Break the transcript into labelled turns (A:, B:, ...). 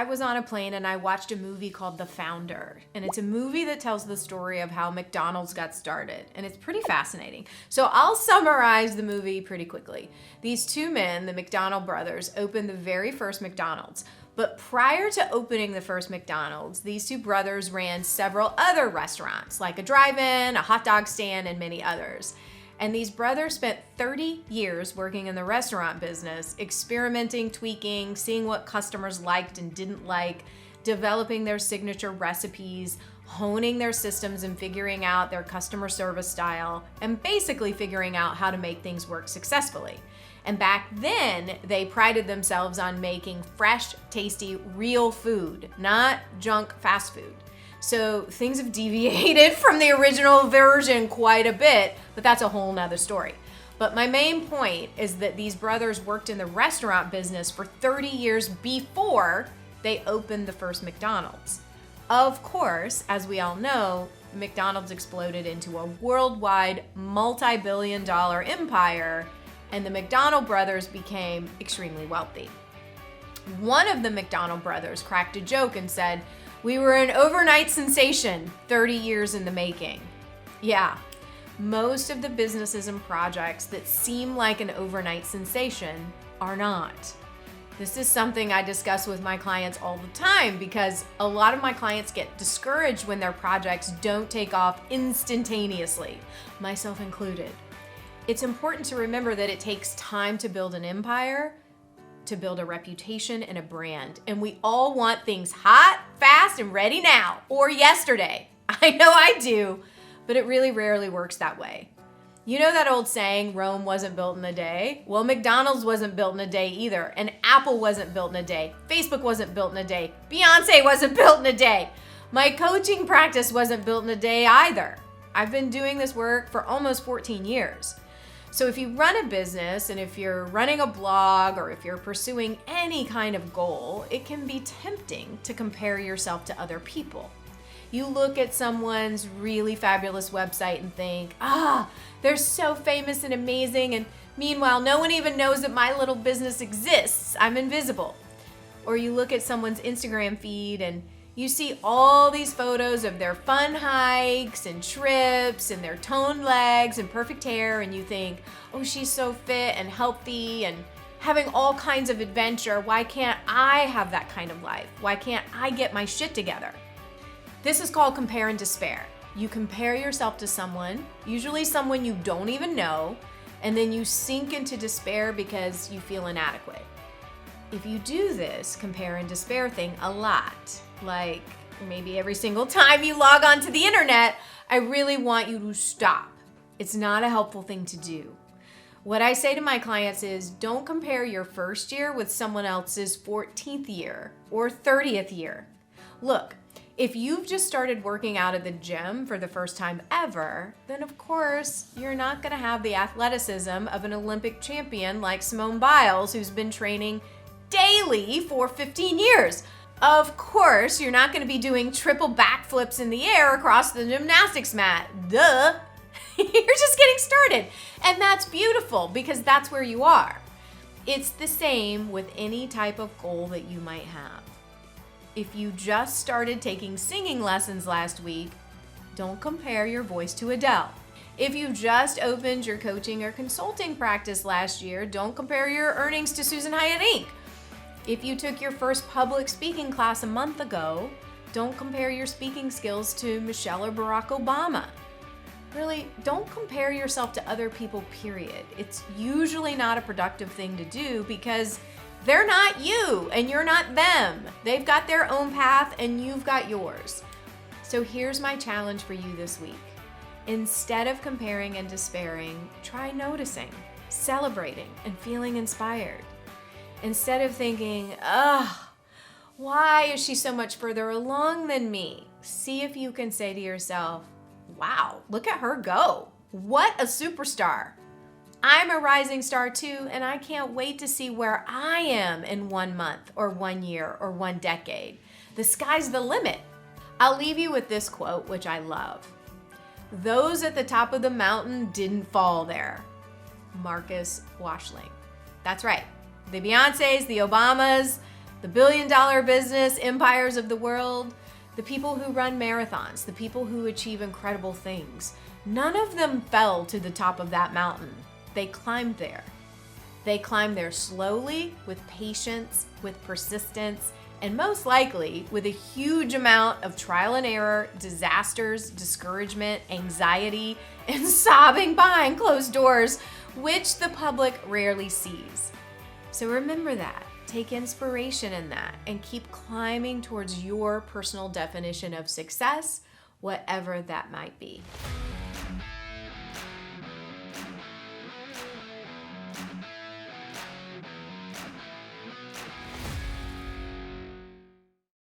A: I was on a plane and I watched a movie called The Founder. And it's a movie that tells the story of how McDonald's got started. And it's pretty fascinating. So I'll summarize the movie pretty quickly. These two men, the McDonald brothers, opened the very first McDonald's. But prior to opening the first McDonald's, these two brothers ran several other restaurants, like a drive-in, a hot dog stand, and many others. And these brothers spent 30 years working in the restaurant business, experimenting, tweaking, seeing what customers liked and didn't like, developing their signature recipes, honing their systems and figuring out their customer service style, and basically figuring out how to make things work successfully. And back then, they prided themselves on making fresh, tasty, real food, not junk fast food. So things have deviated from the original version quite a bit, but that's a whole nother story. But my main point is that these brothers worked in the restaurant business for 30 years before they opened the first McDonald's. Of course, as we all know, McDonald's exploded into a worldwide multi-billion-dollar empire, and the McDonald brothers became extremely wealthy. One of the McDonald brothers cracked a joke and said, "We were an overnight sensation, 30 years in the making." Yeah, most of the businesses and projects that seem like an overnight sensation are not. This is something I discuss with my clients all the time because a lot of my clients get discouraged when their projects don't take off instantaneously, myself included. It's important to remember that it takes time to build an empire, to build a reputation and a brand. And we all want things hot, fast, and ready now, or yesterday. I know I do, but it really rarely works that way. You know that old saying, Rome wasn't built in a day? Well, McDonald's wasn't built in a day either, and Apple wasn't built in a day. Facebook wasn't built in a day. Beyonce wasn't built in a day. My coaching practice wasn't built in a day either. I've been doing this work for almost 14 years. So if you run a business and if you're running a blog or if you're pursuing any kind of goal, it can be tempting to compare yourself to other people. You look at someone's really fabulous website and think, they're so famous and amazing, and meanwhile, no one even knows that my little business exists. I'm invisible. Or you look at someone's Instagram feed and you see all these photos of their fun hikes and trips and their toned legs and perfect hair, and you think, oh, she's so fit and healthy and having all kinds of adventure. Why can't I have that kind of life? Why can't I get my shit together? This is called compare and despair. You compare yourself to someone, usually someone you don't even know, and then you sink into despair because you feel inadequate. If you do this compare and despair thing a lot, like maybe every single time you log onto the internet, I really want you to stop. It's not a helpful thing to do. What I say to my clients is don't compare your first year with someone else's 14th year or 30th year. Look, if you've just started working out at the gym for the first time ever, then of course you're not going to have the athleticism of an Olympic champion like Simone Biles, who's been training daily for 15 years. Of course, you're not going to be doing triple backflips in the air across the gymnastics mat. Duh. You're just getting started. And that's beautiful because that's where you are. It's the same with any type of goal that you might have. If you just started taking singing lessons last week, don't compare your voice to Adele. If you just opened your coaching or consulting practice last year, don't compare your earnings to Susan Hyatt Inc. If you took your first public speaking class a month ago, don't compare your speaking skills to Michelle or Barack Obama. Really, don't compare yourself to other people, period. It's usually not a productive thing to do because they're not you and you're not them. They've got their own path and you've got yours. So here's my challenge for you this week. Instead of comparing and despairing, try noticing, celebrating, and feeling inspired. Instead of thinking, why is she so much further along than me? See if you can say to yourself, wow, look at her go. What a superstar. I'm a rising star too, and I can't wait to see where I am in 1 month or 1 year or 1 decade. The sky's the limit. I'll leave you with this quote, which I love. Those at the top of the mountain didn't fall there. Marcus Washling. That's right. The Beyoncés, the Obamas, the billion-dollar business empires of the world, the people who run marathons, the people who achieve incredible things, none of them fell to the top of that mountain. They climbed there. They climbed there slowly, with patience, with persistence, and most likely with a huge amount of trial and error, disasters, discouragement, anxiety, and sobbing behind closed doors, which the public rarely sees. So remember that. Take inspiration in that and keep climbing towards your personal definition of success, whatever that might be.